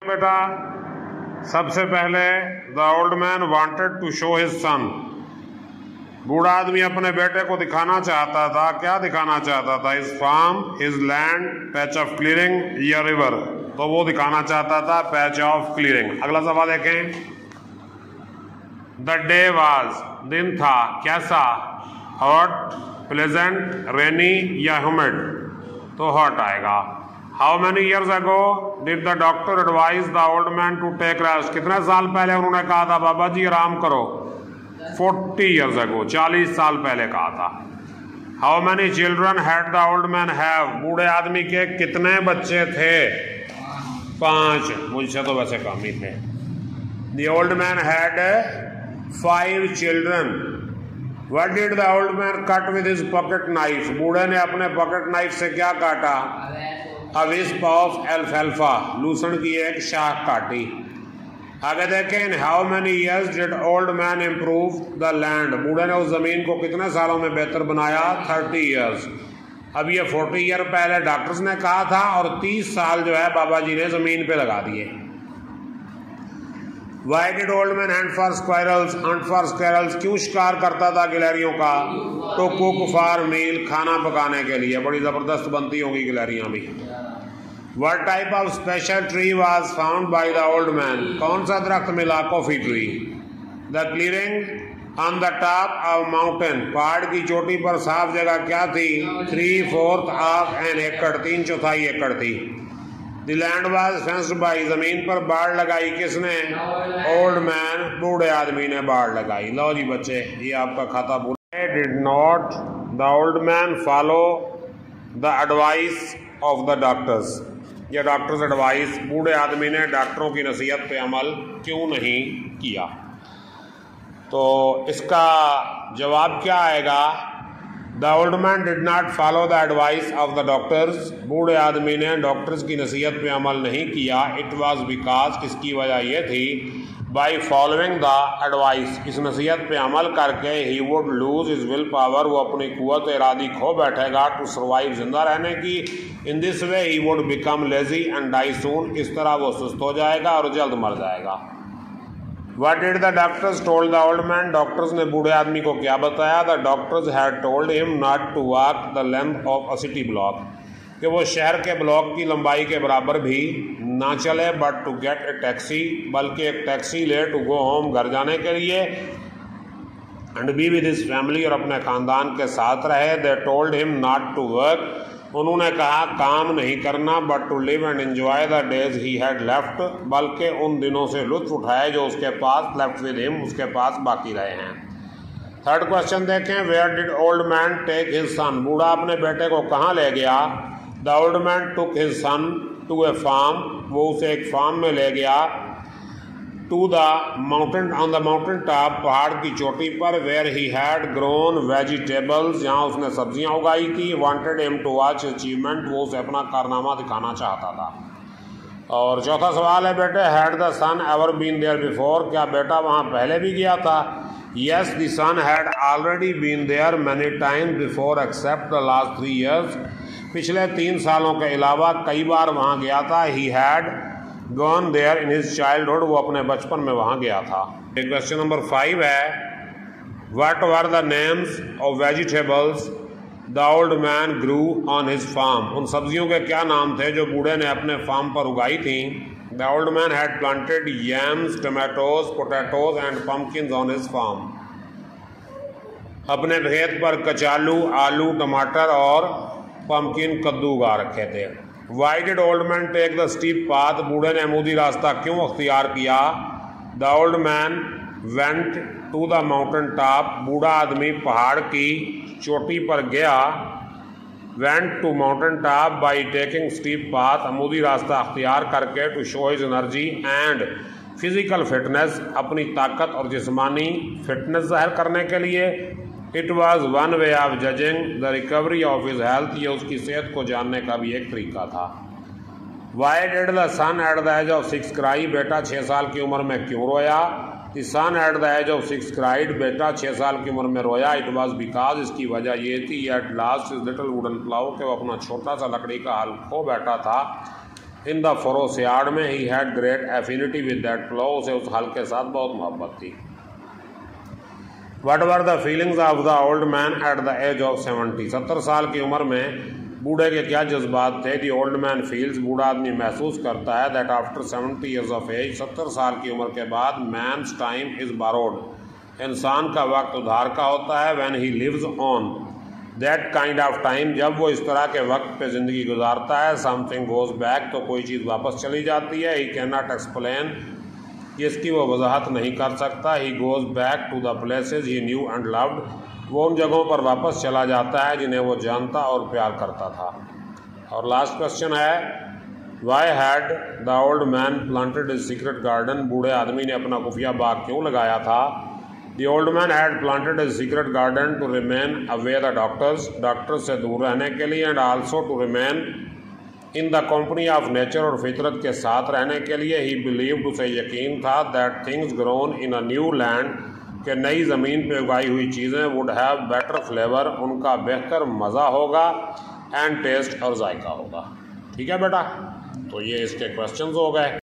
बेटा, सबसे पहले the old man wanted to show his son. बूढ़ा आदमी अपने बेटे को दिखाना चाहता था। क्या दिखाना चाहता था? His farm, his land, patch of clearing या रिवर। तो वो दिखाना चाहता था पैच ऑफ क्लियरिंग। अगला सवाल देखें। द डे वाज, दिन था, कैसा? हॉट, प्लेजेंट, रेनी या ह्यूमिड। तो हॉट आएगा। How many years ago did the doctor advise the old man to take rest. कितने साल पहले उन्होंने कहा था बाबा जी आराम करो? 40 ईयर्स अगो, 40 साल पहले कहा था। How many children had the old man have. बूढ़े आदमी के कितने बच्चे थे? 5। मुझसे तो वैसे कम ही थे। The old man had 5 children. What did the old man cut with his pocket knife. बूढ़े ने अपने पॉकेट नाइफ से क्या काटा? अ विस्प ऑफ एल्फाल्फा, लूसन की एक शाख काटी। आगे देखें। In how many years did old man improve the land. बूढ़े ने उस जमीन को कितने सालों में बेहतर बनाया? 30 ईयर्स। अब ये 40 ईयर पहले डॉक्टर्स ने कहा था और 30 साल जो है बाबा जी ने जमीन पे लगा दिए। Why did old man hunt for squirrels? Hunt for squirrels, क्यों शिकार करता था गिलहरियों का? To cook for meal, खाना पकाने के लिए। बड़ी जबरदस्त बनती होंगी गिलहरियां भी। What type of special tree was found by the old man? कौन सा दरख्त मिला? Coffee tree. The clearing on the top of mountain, पहाड़ की चोटी पर साफ जगह क्या थी? 3/4 of an acre, 3/4 एकड़ थी। The land was fenced by, जमीन पर बाड़ लगाई किसने? ओल्ड मैन, बूढ़े आदमी ने बाड़ लगाई। लो जी बच्चे, ये आपका खाता पूरा। Did not the old man follow the advice of the doctors? ये डॉक्टर्स एडवाइस, बूढ़े आदमी ने डॉक्टरों की नसीहत पे अमल क्यों नहीं किया? तो इसका जवाब क्या आएगा? The old man did not follow the advice of the doctors. बूढ़े आदमी ने डॉक्टर्स की नसीहत पे अमल नहीं किया। इट वॉज बिकॉज, इसकी वजह यह थी, बाई फॉलोइंग द एडवाइस, इस नसीहत पे अमल करके, he would lose his will power, वो अपनी कुव्वत इरादी खो बैठेगा, टू सर्वाइव, जिंदा रहने की। In this way he would become lazy and die soon, इस तरह वो सुस्त हो जाएगा और जल्द मर जाएगा। What did the doctors told the old man? Doctors ने बूढ़े आदमी को क्या बताया? The doctors had told him not to walk the length of a city block, कि वो शहर के ब्लॉक की लंबाई के बराबर भी ना चले, but to get a taxi, बल्कि एक टैक्सी ले, to go home, घर जाने के लिए, and be with his family, और अपने खानदान के साथ रहे। They told him not to work, उन्होंने कहा काम नहीं करना, but to live and enjoy the days he had left, बल्कि उन दिनों से लुत्फ उठाए जो उसके पास, लेफ्ट विद हिम, उसके पास बाकी रहे हैं। थर्ड क्वेश्चन देखें। Where did old man take his son. बूढ़ा अपने बेटे को कहाँ ले गया? The old man took his son to a farm, वो उसे एक फार्म में ले गया। To the mountain, on the mountain top, पहाड़ की चोटी पर। Where he had grown vegetables, जहाँ उसने सब्जियां उगाई थी। Wanted him to watch achievement, वो उसे अपना कारनामा दिखाना चाहता था। और चौथा सवाल है बेटे, had the son ever been there before, क्या बेटा वहाँ पहले भी गया था? Yes, the son had already been there many time before except the last 3 years, पिछले 3 सालों के अलावा कई बार वहाँ गया था। He had gone there in his childhood, वो अपने बचपन में वहाँ गया था। क्वेश्चन नंबर 5 है, what were the names of vegetables the old man grew on his farm? उन सब्जियों के क्या नाम थे जो बूढ़े ने अपने फार्म पर उगाई थी? The old man had planted yams, tomatoes, potatoes and pumpkins on his farm. अपने खेत पर कचालू, आलू, टमाटर और पम्पकिन, कद्दू उगा रखे थे। Why did old man take the steep path? बूढ़े ने अमूदी रास्ता क्यों अख्तियार किया? The old man went to the mountain top, बूढ़ा आदमी पहाड़ की चोटी पर गया। Went to mountain top by taking steep path, अमूदी रास्ता अख्तियार करके, to show his energy and physical fitness, अपनी ताकत और जिस्मानी फिटनेस जाहिर करने के लिए। It was one way of judging the recovery of his health, ये उसकी सेहत को जानने का भी एक तरीका था। Why did the son at the age of 6 cry, बेटा 6 साल की उम्र में क्यों रोया? The son at the age of 6 cried, बेटा 6 साल की उम्र में रोया। इट वॉज बिकॉज, इसकी वजह ये थी, at last his little wooden plough, के वो अपना छोटा सा लकड़ी का हल खो बैठा था। इन द फॉरेस्ट यार्ड में he had great affinity with that plough, उसे उस हल के साथ बहुत मोहब्बत थी। What were the feelings of the old man at the age of 70, 70 साल की उम्र में बूढ़े के क्या जज्बात थे। दी ओल्ड मैन फील्स, बूढ़ा आदमी महसूस करता है, that after 70 years of age, 70 साल की उम्र के बाद, मैन्स टाइम इज बारोड, इंसान का वक्त उधार का होता है। When he lives on that kind of time, जब वो इस तरह के वक्त पे ज़िंदगी गुजारता है, समथिंग गोज बैक, तो कोई चीज़ वापस चली जाती है। ही कैन नॉट एक्सप्लेन, जिसकी वो वजाहत नहीं कर सकता। He goes back to the places he knew and loved, वो उन जगहों पर वापस चला जाता है जिन्हें वो जानता और प्यार करता था। और लास्ट क्वेश्चन है, why had the old man planted his secret garden, बूढ़े आदमी ने अपना खुफिया बाग क्यों लगाया था। The old man had planted his secret garden to remain away the doctors, doctors से दूर रहने के लिए, and also to remain in the company of nature, और फितरत के साथ रहने के लिए। ही बिलीव्ड, उसे यकीन था, that things grown in a new land, कि नई ज़मीन पे उगाई हुई चीज़ें वुड हैव बेटर फ्लेवर, उनका बेहतर मज़ा होगा, एंड टेस्ट, और जायका होगा। ठीक है बेटा, तो ये इसके क्वेश्चंस हो गए।